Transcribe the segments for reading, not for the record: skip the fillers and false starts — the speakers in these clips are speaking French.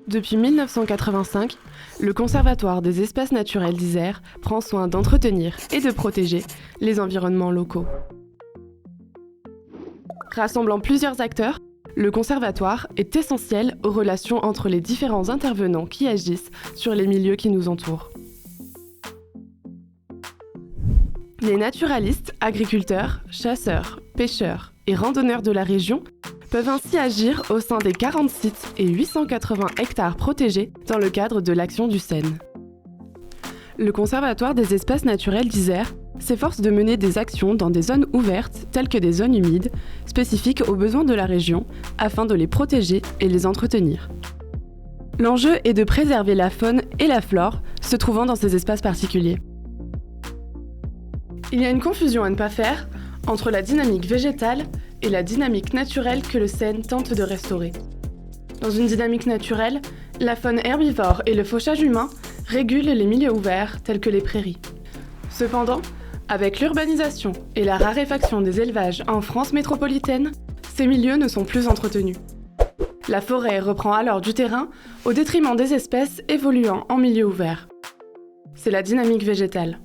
Depuis 1985, le Conservatoire des espaces naturels d'Isère prend soin d'entretenir et de protéger les environnements locaux. Rassemblant plusieurs acteurs, le Conservatoire est essentiel aux relations entre les différents intervenants qui agissent sur les milieux qui nous entourent. Les naturalistes, agriculteurs, chasseurs, pêcheurs et randonneurs de la région peuvent ainsi agir au sein des 40 sites et 880 hectares protégés dans le cadre de l'action du CEN. Le Conservatoire des espaces naturels d'Isère s'efforce de mener des actions dans des zones ouvertes telles que des zones humides, spécifiques aux besoins de la région, afin de les protéger et les entretenir. L'enjeu est de préserver la faune et la flore se trouvant dans ces espaces particuliers. Il y a une confusion à ne pas faire entre la dynamique végétale et la dynamique naturelle que le CEN tente de restaurer. Dans une dynamique naturelle, la faune herbivore et le fauchage humain régulent les milieux ouverts tels que les prairies. Cependant, avec l'urbanisation et la raréfaction des élevages en France métropolitaine, ces milieux ne sont plus entretenus. La forêt reprend alors du terrain au détriment des espèces évoluant en milieu ouvert. C'est la dynamique végétale.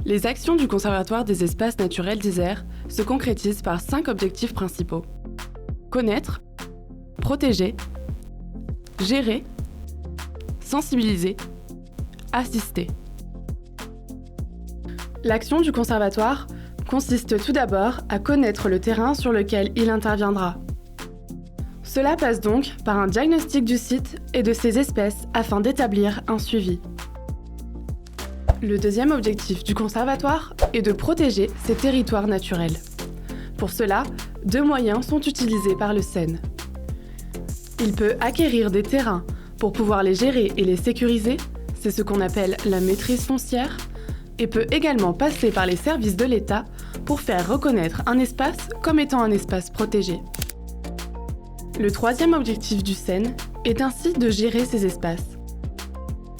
Les actions du Conservatoire des espaces naturels d'Isère se concrétisent par 5 objectifs principaux. Connaître, protéger, gérer, sensibiliser, assister. L'action du Conservatoire consiste tout d'abord à connaître le terrain sur lequel il interviendra. Cela passe donc par un diagnostic du site et de ses espèces afin d'établir un suivi. Le deuxième objectif du Conservatoire est de protéger ces territoires naturels. Pour cela, 2 moyens sont utilisés par le CEN. Il peut acquérir des terrains pour pouvoir les gérer et les sécuriser, c'est ce qu'on appelle la maîtrise foncière, et peut également passer par les services de l'État pour faire reconnaître un espace comme étant un espace protégé. Le troisième objectif du CEN est ainsi de gérer ces espaces.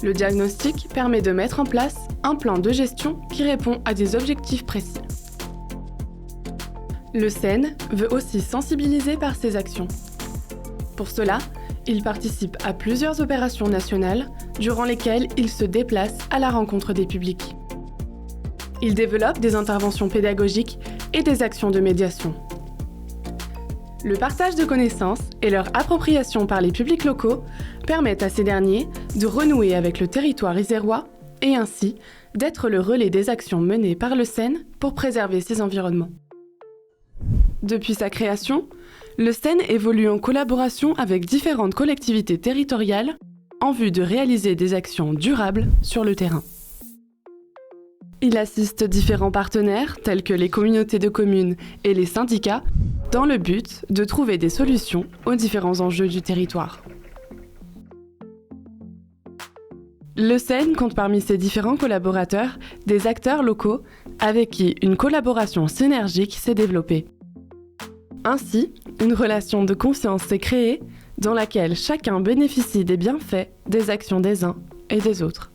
Le diagnostic permet de mettre en place un plan de gestion qui répond à des objectifs précis. Le CEN veut aussi sensibiliser par ses actions. Pour cela, il participe à plusieurs opérations nationales durant lesquelles il se déplace à la rencontre des publics. Il développe des interventions pédagogiques et des actions de médiation. Le partage de connaissances et leur appropriation par les publics locaux permettent à ces derniers de renouer avec le territoire isérois et ainsi d'être le relais des actions menées par le CEN pour préserver ces environnements. Depuis sa création, le CEN évolue en collaboration avec différentes collectivités territoriales en vue de réaliser des actions durables sur le terrain. Il assiste différents partenaires tels que les communautés de communes et les syndicats dans le but de trouver des solutions aux différents enjeux du territoire. Le CEN compte parmi ses différents collaborateurs des acteurs locaux avec qui une collaboration synergique s'est développée. Ainsi, une relation de confiance s'est créée dans laquelle chacun bénéficie des bienfaits des actions des uns et des autres.